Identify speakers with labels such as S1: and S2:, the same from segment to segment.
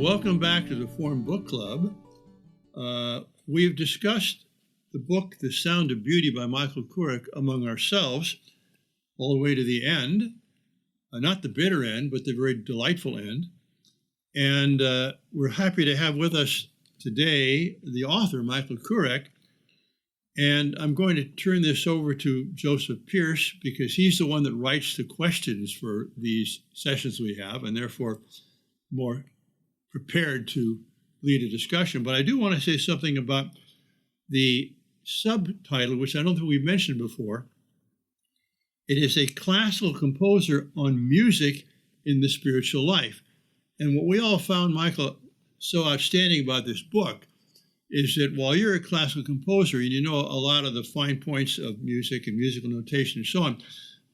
S1: welcome back to the Forum Book Club. We've discussed the book, The Sound of Beauty by Michael Kurek, among ourselves all the way to the end. Not the bitter end, but the very delightful end. And we're happy to have with us today the author, Michael Kurek. And I'm going to turn this over to Joseph Pearce because he's the one that writes the questions for these sessions we have, and therefore more prepared to lead a discussion. But I do want to say something about the subtitle, which I don't think we've mentioned before. It is a classical composer on music in the spiritual life. And what we all found, Michael, so outstanding about this book is that while you're a classical composer and you know a lot of the fine points of music and musical notation and so on,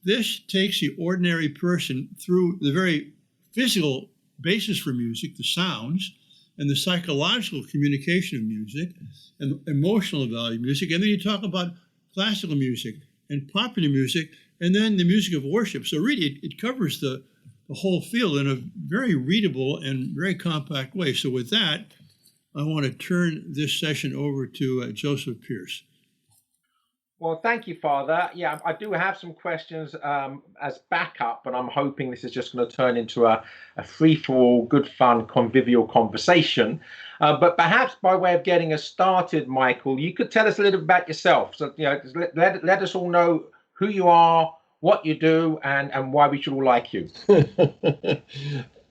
S1: this takes the ordinary person through the very physical basis for music, the sounds, and the psychological communication of music and emotional value of music. And then you talk about classical music and popular music and then the music of worship. So really it covers the whole field in a very readable and very compact way. So with that, I want to turn this session over to Joseph Pearce.
S2: Well, thank you, Father. Yeah, I do have some questions as backup, but I'm hoping this is just going to turn into a free-for-all, good fun, convivial conversation. But perhaps by way of getting us started, Michael, you could tell us a little bit about yourself. So, let us all know who you are, what you do, and why we should all like you.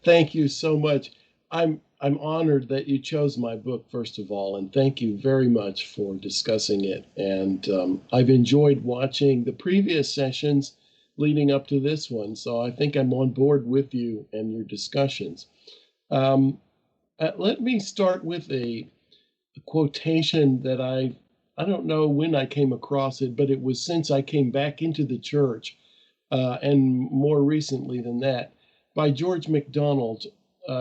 S3: Thank you so much. I'm honored that you chose my book, first of all, and thank you very much for discussing it. And I've enjoyed watching the previous sessions leading up to this one, so I think I'm on board with you and your discussions. Let me start with a quotation that I don't know when I came across it, but it was since I came back into the church, and more recently than that, by George MacDonald.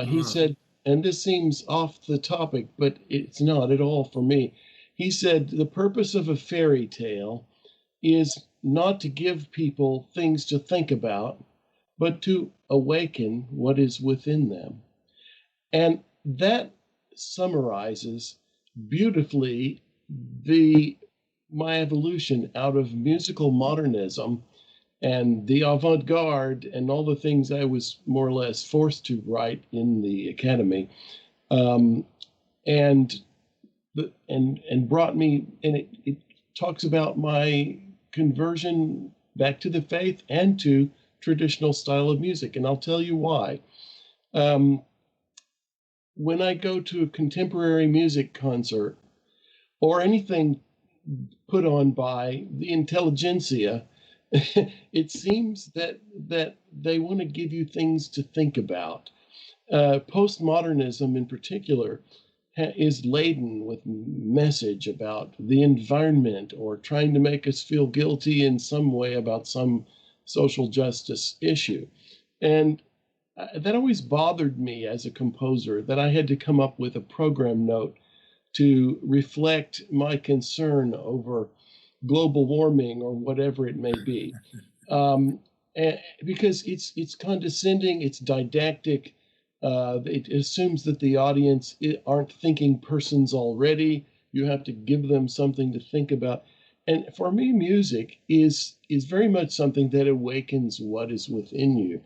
S3: He said, and this seems off the topic, but it's not at all for me. He said, the purpose of a fairy tale is not to give people things to think about, but to awaken what is within them. And that summarizes beautifully my evolution out of musical modernism and the avant-garde and all the things I was more or less forced to write in the academy, and brought me, and it talks about my conversion back to the faith and to traditional style of music, and I'll tell you why. When I go to a contemporary music concert or anything put on by the intelligentsia, it seems that they want to give you things to think about. Postmodernism in particular is laden with message about the environment or trying to make us feel guilty in some way about some social justice issue. And that always bothered me as a composer, that I had to come up with a program note to reflect my concern over global warming or whatever it may be, because it's condescending, it's didactic, it assumes that the audience aren't thinking persons already. You have to give them something to think about. And for me, music is very much something that awakens what is within you,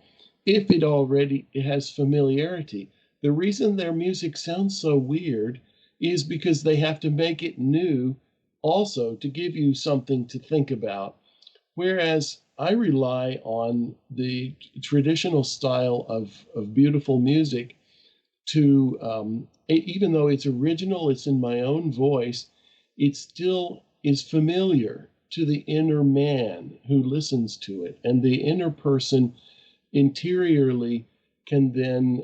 S3: if it has familiarity. The reason their music sounds so weird is because they have to make it new also to give you something to think about. Whereas I rely on the traditional style of beautiful music to, even though it's original, it's in my own voice, it still is familiar to the inner man who listens to it. And the inner person interiorly can then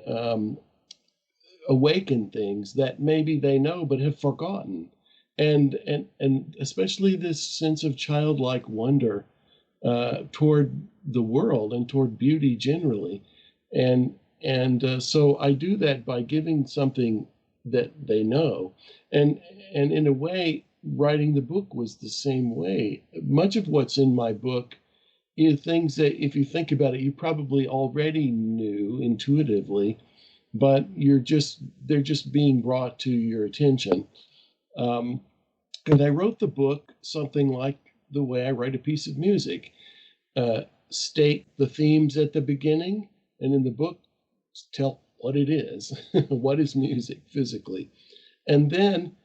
S3: awaken things that maybe they know but have forgotten. And especially this sense of childlike wonder toward the world and toward beauty generally. And so I do that by giving something that they know. And in a way, writing the book was the same way. Much of what's in my book is things that, if you think about it, you probably already knew intuitively, but they're just being brought to your attention. And I wrote the book something like the way I write a piece of music. State the themes at the beginning, and in the book, tell what it is, what is music physically, and then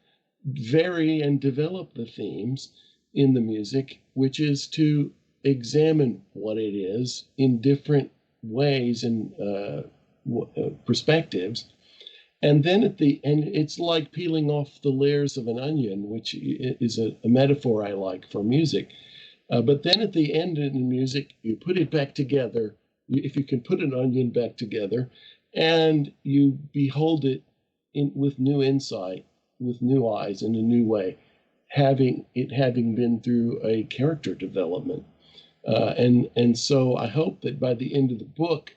S3: vary and develop the themes in the music, which is to examine what it is in different ways and perspectives. And then at the end, it's like peeling off the layers of an onion, which is a metaphor I like for music. But then at the end in the music, you put it back together, if you can put an onion back together, and you behold it with new insight, with new eyes, in a new way, having been through a character development. And so I hope that by the end of the book,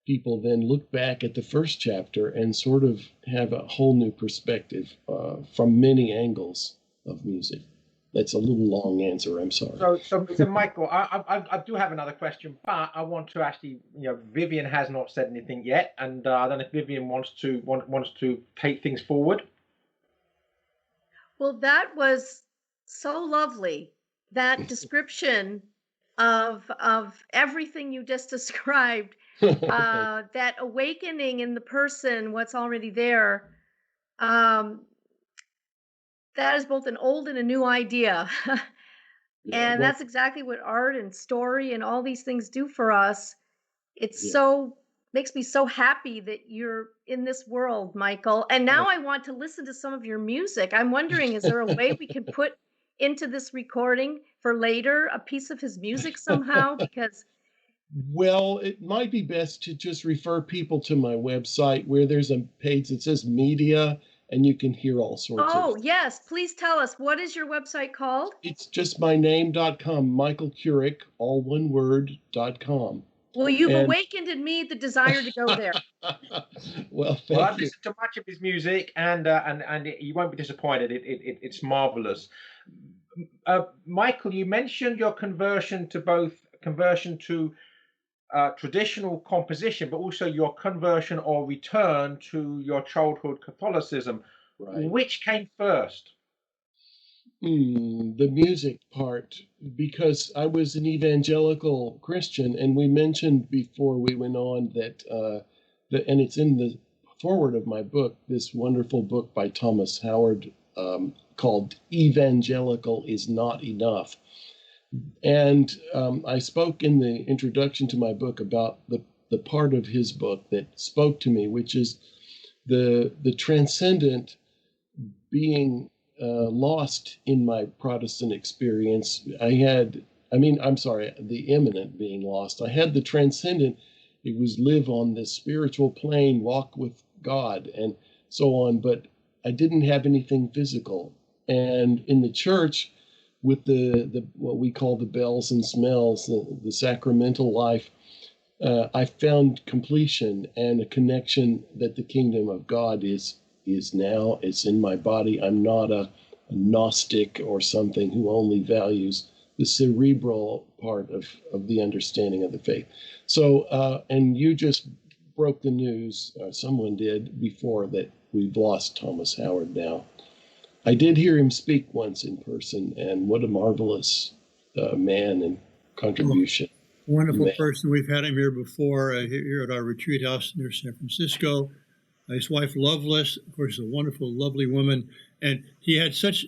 S3: people then look back at the first chapter and sort of have a whole new perspective from many angles of music. That's a little long answer. I'm sorry.
S2: So Michael, I do have another question, but I want to actually, Vivian has not said anything yet, and I don't know if Vivian wants to take things forward.
S4: Well, that was so lovely. That description of everything you just described, that awakening in the person, what's already there. That is both an old and a new idea. And that's exactly what art and story and all these things do for us. It's makes me so happy that you're in this world, Michael. And now I want to listen to some of your music. I'm wondering, is there a way we can put into this recording for later a piece of his music somehow? Because
S3: well, it might be best to just refer people to my website, where there's a page that says media, and you can hear all sorts of.
S4: Oh, yes. Please tell us. What is your website called?
S3: It's just my name.com, Michael Kurek, all one word, .com.
S4: Well, you've awakened in me the desire to go there.
S3: Well, thank you.
S2: I've listened to much of his music, and you won't be disappointed. It's marvelous. Michael, you mentioned your conversion to traditional composition, but also your conversion or return to your childhood Catholicism. Right. Which came first?
S3: The music part, because I was an evangelical Christian, and we mentioned before we went on that, and it's in the foreword of my book, this wonderful book by Thomas Howard called Evangelical is Not Enough. And I spoke in the introduction to my book about the part of his book that spoke to me, which is the transcendent being lost in my Protestant experience. The immanent being lost. I had the transcendent. It was live on this spiritual plane, walk with God, and so on. But I didn't have anything physical. And in the church, with the what we call the bells and smells, the sacramental life, I found completion and a connection that the kingdom of God is now. It's in my body. I'm not a Gnostic or something who only values the cerebral part of the understanding of the faith. So, and you just broke the news, someone did before, that we've lost Thomas Howard now. I did hear him speak once in person, and what a marvelous man and contribution.
S1: Wonderful person. We've had him here before, here at our retreat house near San Francisco. His wife, Loveless, of course, a wonderful, lovely woman. And he had such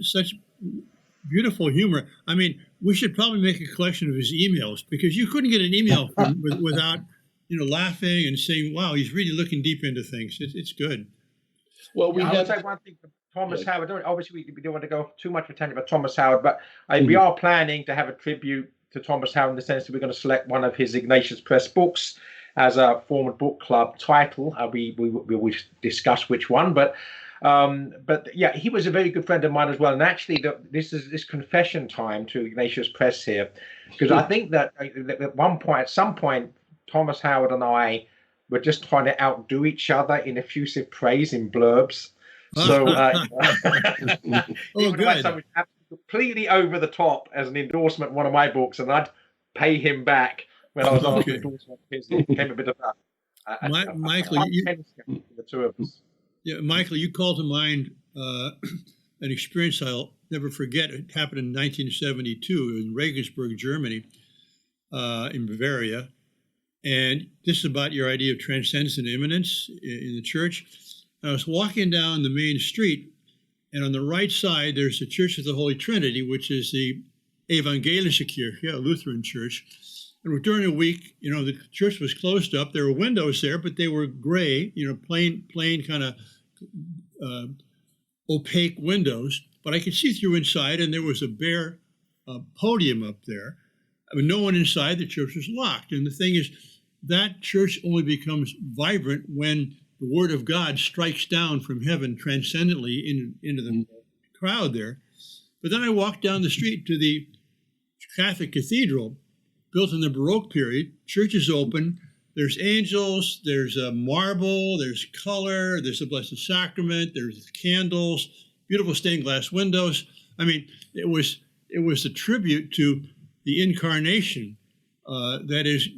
S1: beautiful humor. I mean, we should probably make a collection of his emails, because you couldn't get an email from him without, laughing and saying, wow, he's really looking deep into things. It's good.
S2: Well, I would say one thing for Thomas Howard. Obviously, we don't want to go too much attention about Thomas Howard, but we are planning to have a tribute to Thomas Howard in the sense that we're going to select one of his Ignatius Press books as a former book club title. We discuss which one, but yeah, he was a very good friend of mine as well. And actually, this confession time to Ignatius Press here, because I think that at some point, Thomas Howard and I were just trying to outdo each other in effusive praise in blurbs. So he would write something completely over the top as an endorsement of one of my books, and I'd pay him back when I was after endorsement. It became a bit of
S1: Michael,
S2: the two of us.
S1: Yeah, Michael, you called to mind an experience I'll never forget. It happened in 1972 in Regensburg, Germany, in Bavaria. And this is about your idea of transcendence and immanence in the church. I was walking down the main street, and on the right side, there's the Church of the Holy Trinity, which is the Evangelische Kirche, a Lutheran church. And during the week, the church was closed up. There were windows there, but they were gray, plain kind of opaque windows. But I could see through inside, and there was a bare podium up there. I mean, no one inside. The church was locked. And the thing is, that church only becomes vibrant when the Word of God strikes down from heaven transcendently into the crowd there. But then I walked down the street to the Catholic cathedral, built in the Baroque period. Church is open. There's angels. There's marble. There's color. There's the Blessed Sacrament. There's candles. Beautiful stained glass windows. I mean, it was a tribute to the incarnation. That is,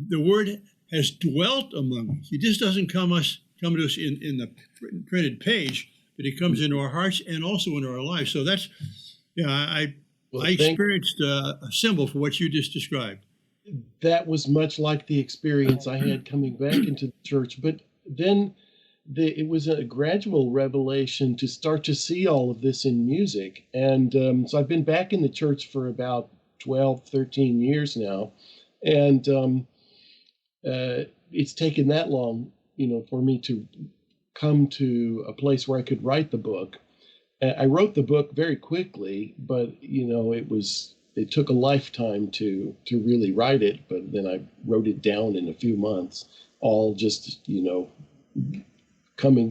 S1: the Word has dwelt among us. He just doesn't come to us in the printed page, but He comes into our hearts and also into our lives. So that's, I experienced a symbol for what you just described.
S3: That was much like the experience I had coming back into the church. But then it was a gradual revelation to start to see all of this in music. And so I've been back in the church for about 12, 13 years now. And it's taken that long, for me to come to a place where I could write the book. I wrote the book very quickly, but it took a lifetime to really write it. But then I wrote it down in a few months, all just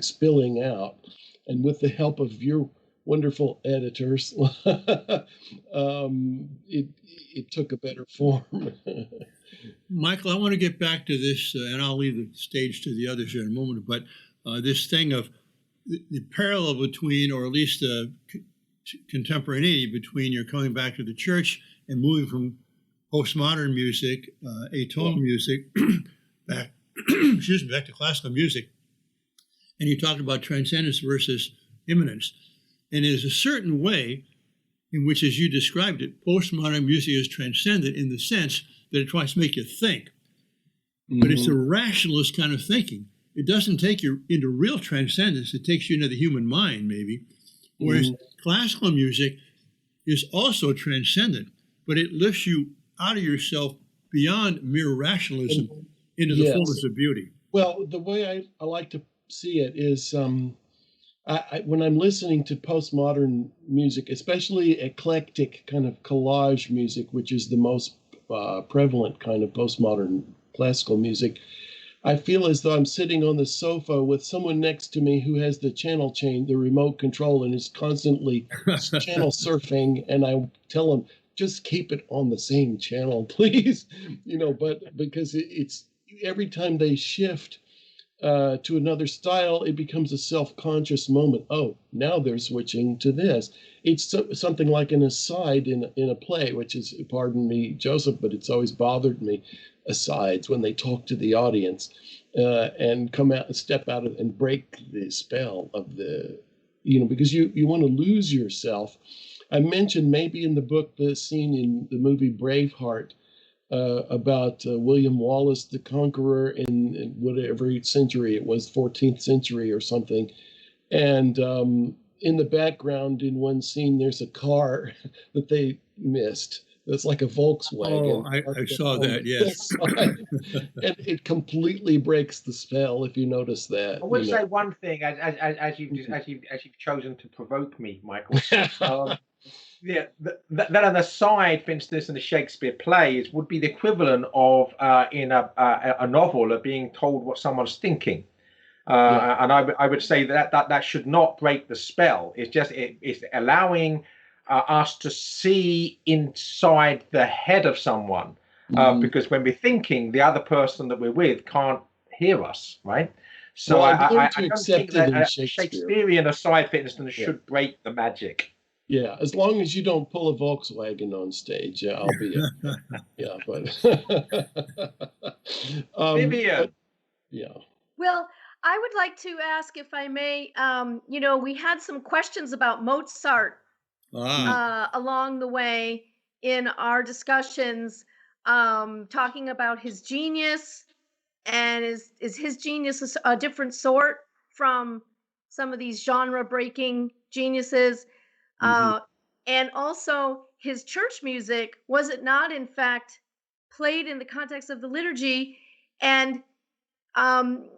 S3: spilling out, and with the help of your wonderful editors, it took a better form.
S1: Michael, I want to get back to this, and I'll leave the stage to the others here in a moment, but this thing of the parallel between, or at least contemporaneity between your coming back to the church and moving from postmodern music, atonal music, back to classical music. And you talked about transcendence versus immanence. And there's a certain way in which, as you described it, postmodern music is transcendent in the sense that it tries to make you think. Mm-hmm. But it's a rationalist kind of thinking. It doesn't take you into real transcendence. It takes you into the human mind, maybe. Whereas classical music is also transcendent, but it lifts you out of yourself beyond mere rationalism into the fullness of beauty.
S3: Well, the way I like to see it is when I'm listening to postmodern music, especially eclectic kind of collage music, which is the most prevalent kind of postmodern classical music, I feel as though I'm sitting on the sofa with someone next to me who has the channel change, the remote control, and is constantly channel surfing. And I tell him, just keep it on the same channel, please. But because it's every time they shift to another style, it becomes a self-conscious moment. Oh, now they're switching to this. It's something like an aside in a play, which is, pardon me, Joseph, but it's always bothered me, asides when they talk to the audience and come out and step out and break the spell of the, because you want to lose yourself. I mentioned maybe in the book the scene in the movie Braveheart about William Wallace the Conqueror in whatever century it was, 14th century or something. And in the background, in one scene, there's a car that they missed. It's like a Volkswagen.
S1: Oh, I saw that, yes.
S3: And it completely breaks the spell, if you notice that.
S2: I would say one thing, as you've chosen to provoke me, Michael. That an aside, for instance, in the Shakespeare plays would be the equivalent of in a novel of being told what someone's thinking. And I would say that should not break the spell. It's allowing us to see inside the head of someone, because when we're thinking, the other person that we're with can't hear us, right? So I don't think that a Shakespearean aside, for instance, should break the magic.
S3: Yeah, as long as you don't pull a Volkswagen on stage, yeah, I'll be it. Yeah, but
S2: Vivian.
S3: yeah.
S4: Well, I would like to ask, if I may, we had some questions about Mozart along the way in our discussions, talking about his genius, and is his genius a different sort from some of these genre-breaking geniuses?
S3: Mhm.
S4: And also his church music, was it not in fact played in the context of the liturgy? And um,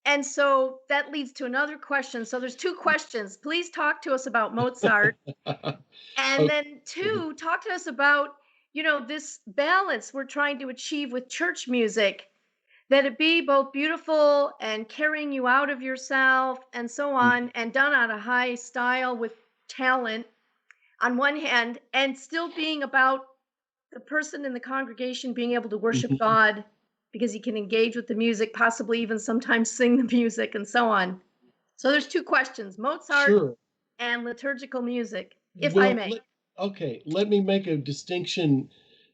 S4: and so that leads to another question. So there's two questions. Please talk to us about Mozart. And
S3: Okay.
S4: then two, talk to us about, this balance we're trying to achieve with church music, that it be both beautiful and carrying you out of yourself and so on, and done on a high style with talent on one hand, and still being about the person in the congregation being able to worship
S3: Mhm.
S4: God because he can engage with the music, possibly even sometimes sing the music and so on. So there's two questions: Mozart
S3: Sure.
S4: and liturgical music, if I
S3: Well,
S4: may.
S3: let me make a distinction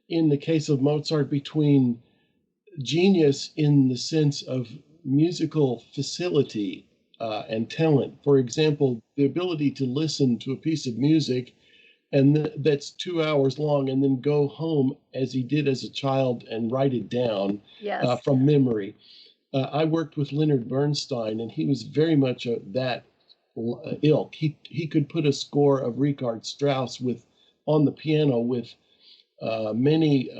S3: in the case of Mozart between genius in the sense of musical facility and talent. For example, the ability to listen to a piece of music and that's 2 hours long and then go home as he did as a child and write it down
S4: Yes.
S3: from memory. I worked with Leonard Bernstein, and he was very much that ilk. He could put a score of Richard Strauss with on the piano with many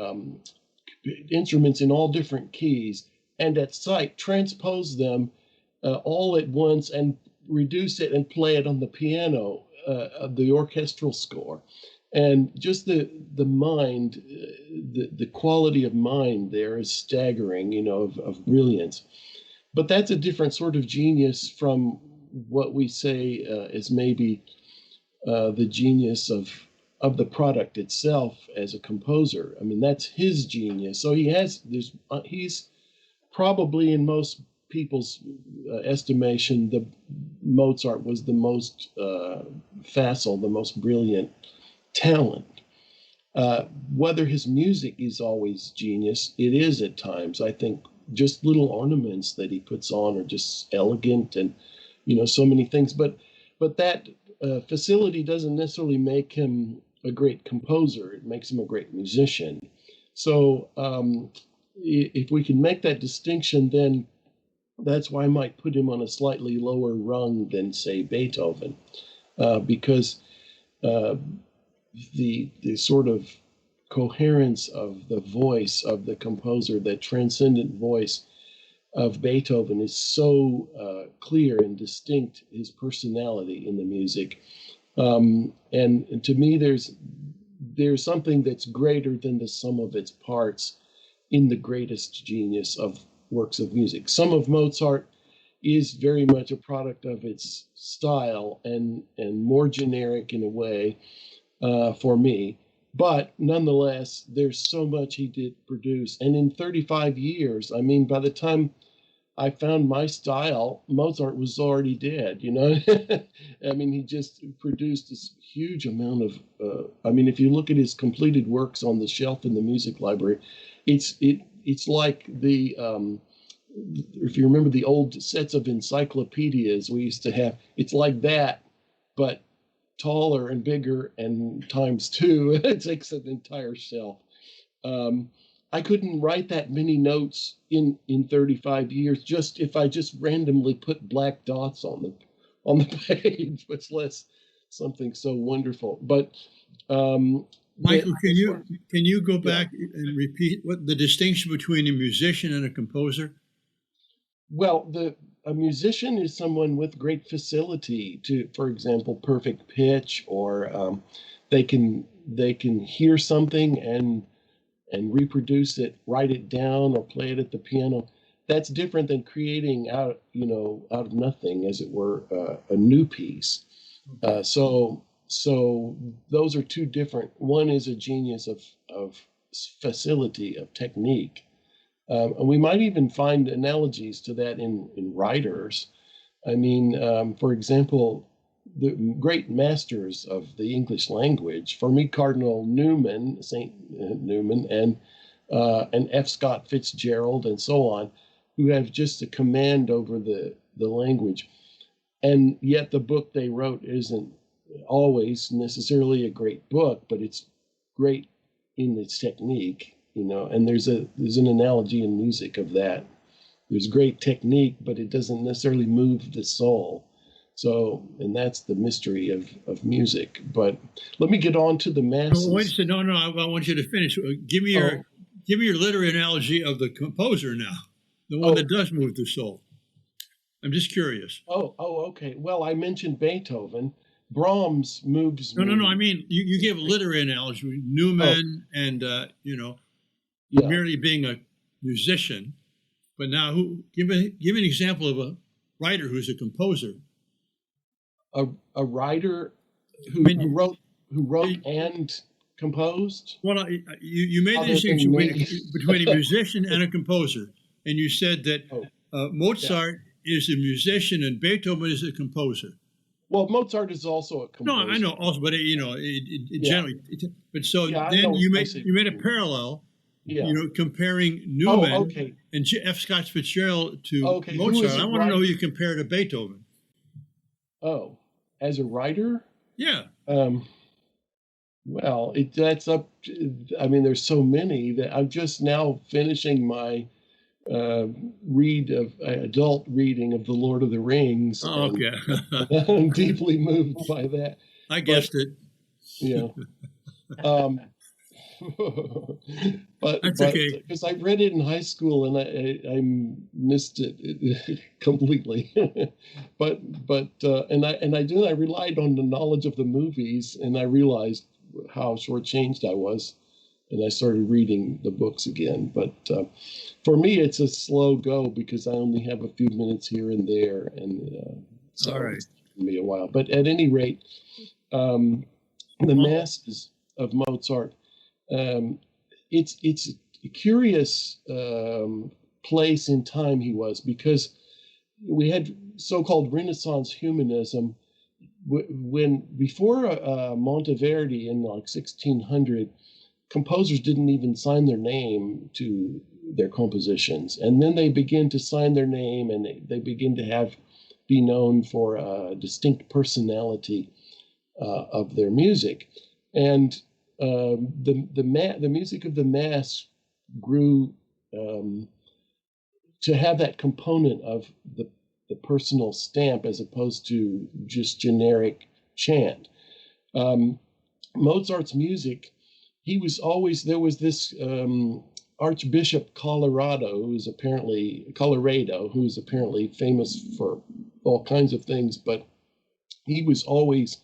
S3: instruments in all different keys, and at sight transpose them all at once and reduce it and play it on the piano of the orchestral score. And just the mind, the quality of mind there is staggering, of brilliance. But that's a different sort of genius from what we say is maybe the genius of the product itself as a composer. I mean, that's his genius. So he's probably in most people's estimation, the Mozart was the most facile, the most brilliant talent. Whether his music is always genius, it is at times. I think just little ornaments that he puts on are just elegant, and so many things. But that facility doesn't necessarily make him a great composer. It makes him a great musician. So if we can make that distinction, then that's why I might put him on a slightly lower rung than, say, Beethoven, because the sort of coherence of the voice of the composer, that transcendent voice of Beethoven, is so clear and distinct, his personality in the music. And to me, there's something that's greater than the sum of its parts in the greatest genius of works of music. Some of Mozart is very much a product of its style and more generic in a way for me. But nonetheless, there's so much he did produce. And in 35 years, I mean, by the time I found my style, Mozart was already dead, I mean, he just produced this huge amount of, I mean, if you look at his completed works on the shelf in the music library, it's like if you remember the old sets of encyclopedias we used to have, it's like that, but taller and bigger and times two. It takes an entire shelf. I couldn't write that many notes in 35 years just if I just randomly put black dots on the page, much less something so wonderful. But
S1: Michael, can you go back and repeat what the distinction between a musician and a composer?
S3: Well, a musician is someone with great facility to, for example, perfect pitch, or they can hear something and reproduce it, write it down, or play it at the piano. That's different than creating out of nothing, as it were, a new piece. So those are two different. One is a genius of facility, of technique. And we might even find analogies to that in writers. I mean, for example, the great masters of the English language. For me, Cardinal Newman, Saint Newman, and F. Scott Fitzgerald, and so on, who have just a command over the language. And yet the book they wrote isn't always necessarily a great book, but it's great in its technique, and there's an analogy in music of that. There's great technique, but it doesn't necessarily move the soul. So, and that's the mystery of music. But let me get on to the masses.
S1: Wait a second. No, I want you to finish. Give me your literary analogy of the composer now, the one that does move the soul. I'm just curious.
S3: Okay. Well, I mentioned Beethoven. Brahms moves.
S1: No. I mean, you gave a literary analogy, Newman, and merely being a musician. But now, give an example of a writer who's a composer.
S3: A writer who wrote and composed.
S1: Well, you made the distinction between a musician and a composer, and you said that Mozart is a musician and Beethoven is a composer.
S3: Well, Mozart is also a composer.
S1: No, I know also, but generally. But so then you made a parallel. Comparing Newman and F. Scott Fitzgerald to Mozart. I want to know who you compare to Beethoven.
S3: Oh, as a writer?
S1: Yeah.
S3: Well, that's up. There's so many that I'm just now finishing my adult reading of The Lord of the Rings.
S1: Oh, okay.
S3: I'm deeply moved by that.
S1: I guessed it.
S3: Yeah. But
S1: that's okay,
S3: because I read it in high school and I missed it completely. but I relied on the knowledge of the movies, and I realized how shortchanged I was, and I started reading the books again. But for me, it's a slow go because I only have a few minutes here and there, and so
S1: all right.
S3: It's taken me a while. But at any rate, the masses of Mozart. It's a curious place in time he was, because we had so-called Renaissance humanism before Monteverdi in like 1600. Composers didn't even sign their name to their compositions, and then they begin to sign their name, and they begin to be known for a distinct personality of their music. And the music of the Mass grew to have that component of the personal stamp as opposed to just generic chant. Mozart's music, there was this Archbishop Colorado, who's apparently famous for all kinds of things, but he was always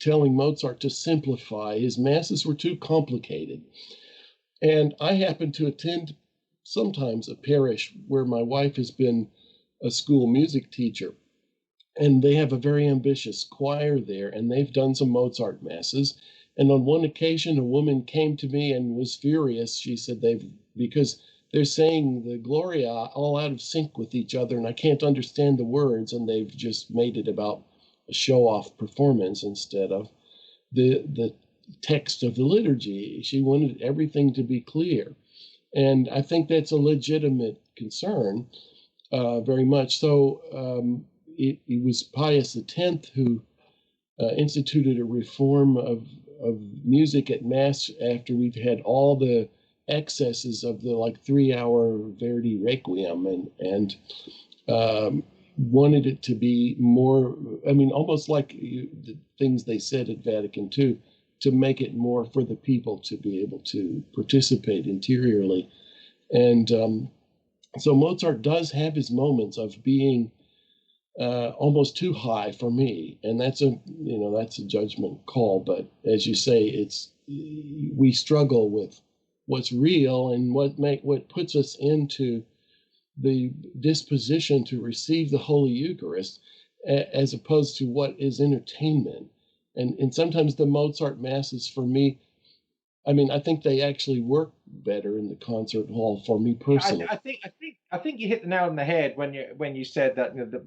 S3: telling Mozart to simplify. His masses were too complicated. And I happen to attend sometimes a parish where my wife has been a school music teacher. And they have a very ambitious choir there, and they've done some Mozart masses. And on one occasion, a woman came to me and was furious. She said because they're saying the Gloria all out of sync with each other, and I can't understand the words, and they've just made it about a show-off performance instead of the text of the liturgy. She wanted everything to be clear. And I think that's a legitimate concern, very much. So it was Pius X who instituted a reform of music at Mass after we've had all the excesses of the 3-hour Verdi Requiem, and wanted it to be more, almost like the things they said at Vatican II, to make it more for the people to be able to participate interiorly. And so Mozart does have his moments of being almost too high for me, and that's a judgment call. But as you say, we struggle with what's real and what puts us into the disposition to receive the Holy Eucharist, as opposed to what is entertainment. And sometimes the Mozart masses for me, I think they actually work better in the concert hall for me personally.
S2: I think you hit the nail on the head when you said that the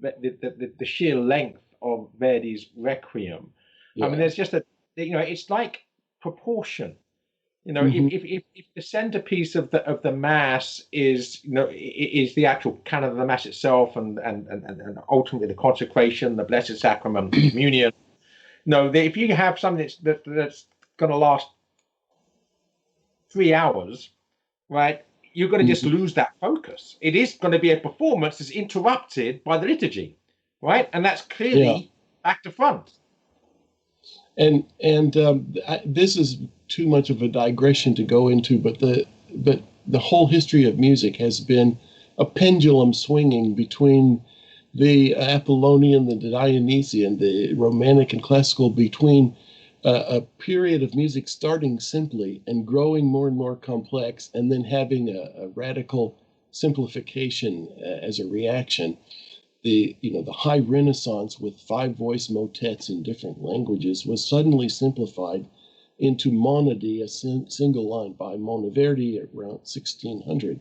S2: the sheer length of Verdi's Requiem.
S3: Yeah.
S2: I mean, there's just it's like proportion. If the centerpiece of the mass is is the actual canon of the mass itself, and ultimately the consecration, the blessed sacrament, the communion. If you have something that's going to last 3 hours, right, you're going to just lose that focus. It is going to be a performance that's interrupted by the liturgy, right, and that's clearly back to front.
S3: And this is too much of a digression to go into, but the whole history of music has been a pendulum swinging between the Apollonian, the Dionysian, the Romantic and classical, between a period of music starting simply and growing more and more complex, and then having a radical simplification as a reaction. The high Renaissance with 5-voice motets in different languages was suddenly simplified into monody, a single line, by Monteverdi around 1600.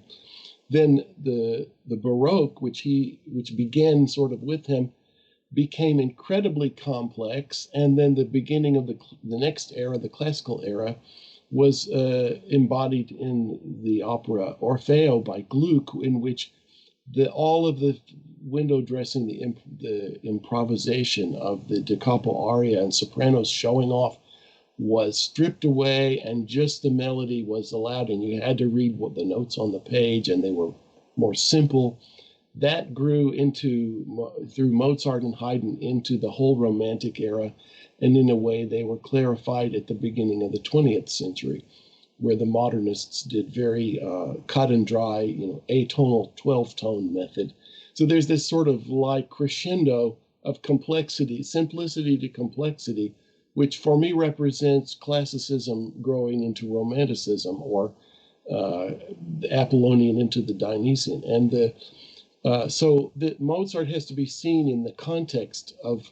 S3: Then the Baroque, which began sort of with him, became incredibly complex, and then the beginning of the next era, the classical era, was embodied in the opera Orfeo by Gluck, in which all of the window dressing, the improvisation of the da capo aria and sopranos showing off was stripped away, and just the melody was allowed, and you had to read what the notes on the page, and they were more simple. That grew through Mozart and Haydn into the whole Romantic era, and in a way they were clarified at the beginning of the 20th century, where the modernists did very cut and dry, atonal 12-tone method. So there's this sort of like crescendo of complexity, simplicity to complexity, which for me represents classicism growing into Romanticism, or the Apollonian into the Dionysian. And so that Mozart has to be seen in the context of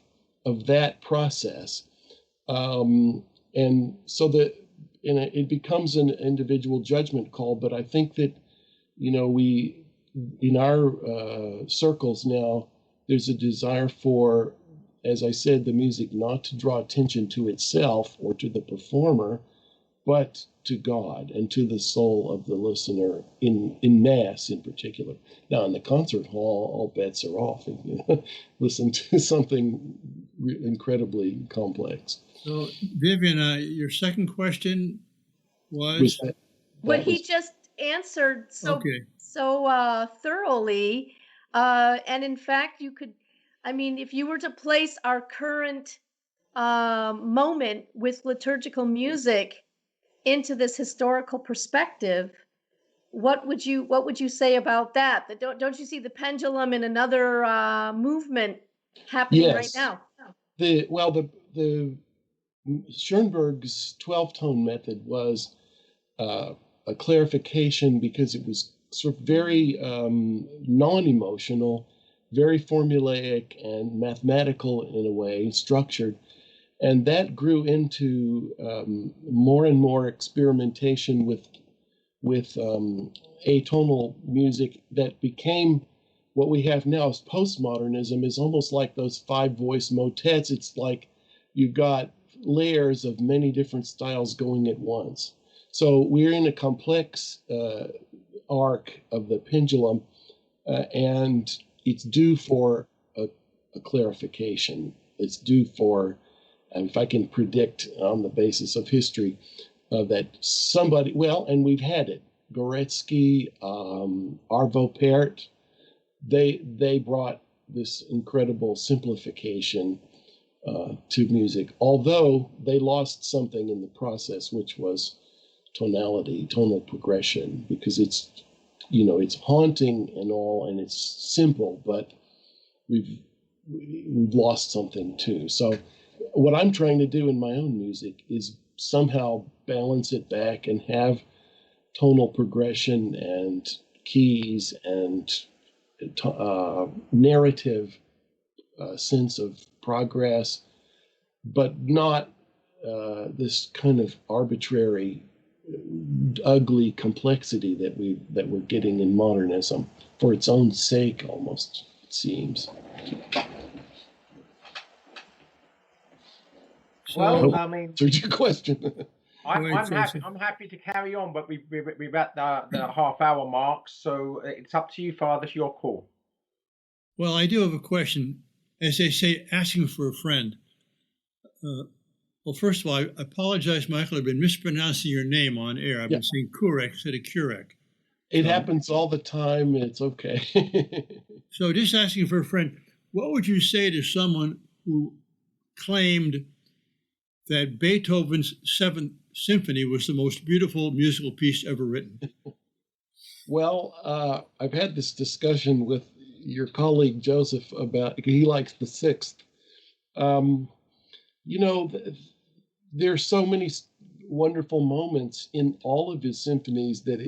S3: that process, and so that it becomes an individual judgment call. But I think that we, in our circles now, there's a desire for, as I said, the music not to draw attention to itself or to the performer, but to God and to the soul of the listener in Mass in particular. Now, in the concert hall, all bets are off if you listen to something incredibly complex.
S1: So, Vivian, your second question was?
S4: What he just answered so thoroughly. And in fact, you could, if you were to place our current moment with liturgical music into this historical perspective, what would you say about that? Don't you see the pendulum in another movement happening right now?
S3: The Schoenberg's 12-tone method was a clarification, because it was sort of very non-emotional, very formulaic and mathematical in a way, structured. And that grew into more and more experimentation with atonal music that became what we have now as postmodernism. Is almost like those 5-voice motets. It's like you've got layers of many different styles going at once. So we're in a complex arc of the pendulum, and it's due for a clarification. It's due for, if I can predict on the basis of history, that somebody, and we've had it, Goretzky, Arvo Pärt, they brought this incredible simplification to music, although they lost something in the process, which was tonality, tonal progression, because it's haunting and all, and it's simple, but we've lost something too. So what I'm trying to do in my own music is somehow balance it back and have tonal progression and keys and narrative sense of progress, but not this kind of arbitrary, ugly complexity that we're getting in modernism for its own sake, almost, it seems.
S2: Well,
S1: So,
S2: I mean,
S3: Answered your question.
S2: I'm happy to carry on, but we're at the half-hour mark, so it's up to you, Father. It's your call.
S1: well, I do have a question. As they say, asking for a friend. Well, first of all, I apologize, Michael. I've been mispronouncing your name on air. I've been saying Kurek instead of Kurek.
S3: It happens all the time. It's okay.
S1: So just asking for a friend, what would you say to someone who claimed that Beethoven's Seventh Symphony was the most beautiful musical piece ever written?
S3: Well, I've had this discussion with your colleague Joseph about, he likes the Sixth. You know, there's so many wonderful moments in all of his symphonies that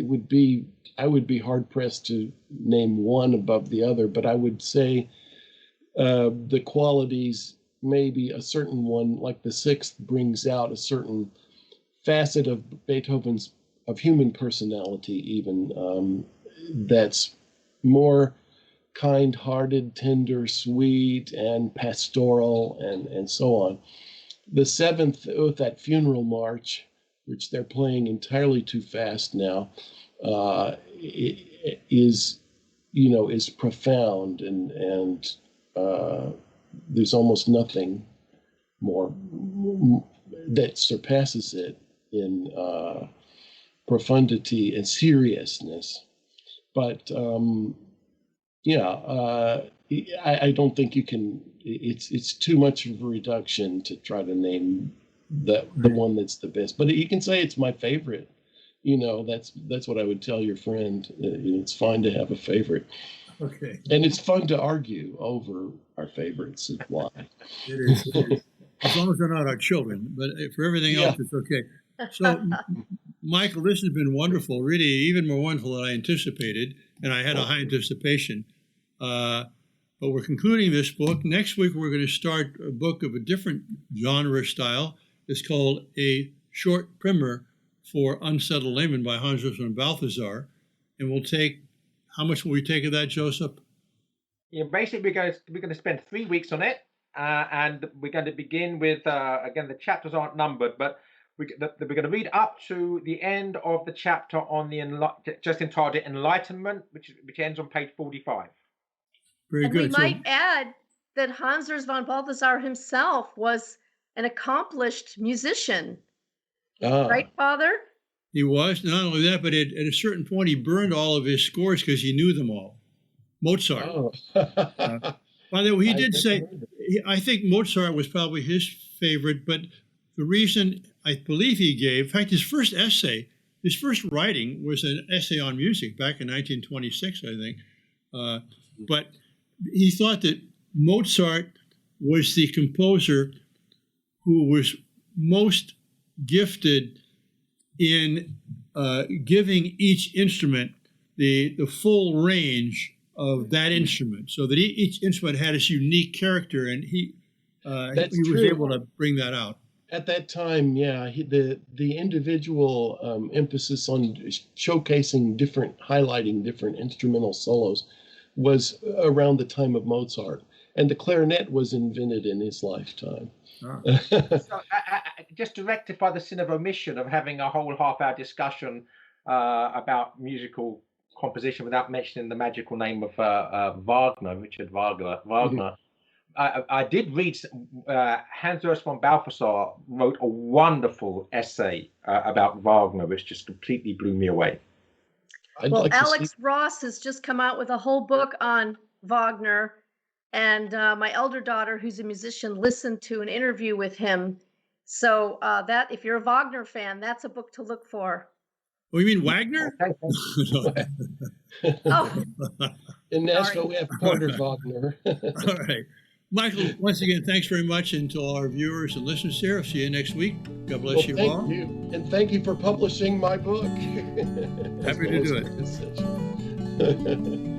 S3: I would be hard pressed to name one above the other, but I would say the qualities, maybe a certain one like the Sixth brings out a certain facet of Beethoven's, of human personality even, that's more kind-hearted, tender, sweet, and pastoral, and so on. The Seventh, with that funeral march, which they're playing entirely too fast now, is profound, and there's almost nothing more that surpasses it in profundity and seriousness. But I don't think you can. It's too much of a reduction to try to name the one that's the best. But you can say it's my favorite. That's what I would tell your friend. It's fine to have a favorite.
S1: Okay.
S3: And it's fun to argue over our favorites and why.
S1: It is. As long as they're not our children, but for everything else, it's okay. So, Michael, this has been wonderful, really even more wonderful than I anticipated, and I had a high anticipation. But we're concluding this book. Next week, we're going to start a book of a different genre style. It's called A Short Primer for Unsettled Laymen by Hans Urs von Balthasar. And we'll take, how much will we take of that, Joseph?
S2: Yeah, basically, we're going to spend 3 weeks on it. And we're going to begin with, again, the chapters aren't numbered, but we're going to read up to the end of the chapter on the just entitled Enlightenment, which ends on page 45.
S1: Very good.
S4: We might add that Hans Urs von Balthasar himself was an accomplished musician. Right, Father?
S1: He was. Not only that, but at a certain point, he burned all of his scores because he knew them all. Mozart.
S3: Oh.
S1: By the way, he did say, I think Mozart was probably his favorite, but the reason I believe he gave, in fact, his first writing was an essay on music back in 1926, I think. But he thought that Mozart was the composer who was most gifted in giving each instrument the full range of that instrument, so that each instrument had its unique character, and he was able to bring that out.
S3: At that time, the individual emphasis on showcasing highlighting different instrumental solos was around the time of Mozart, and the clarinet was invented in his lifetime.
S2: So, just to rectify the sin of omission of having a whole half-hour discussion about musical composition without mentioning the magical name of Richard Wagner.
S3: Mm-hmm.
S2: I did read Hans Urs von Balthasar wrote a wonderful essay about Wagner, which just completely blew me away.
S4: Alex Ross has just come out with a whole book on Wagner, and my elder daughter, who's a musician, listened to an interview with him. So that, if you're a Wagner fan, that's a book to look for.
S1: Oh, you mean Wagner?
S4: Oh,
S3: in Nashville, we have Porter Wagner.
S1: All right. Michael, once again, thanks very much, and to all our viewers and listeners here. I'll see you next week. God bless you all.
S3: Thank you. And thank you for publishing my book.
S1: Happy to do it.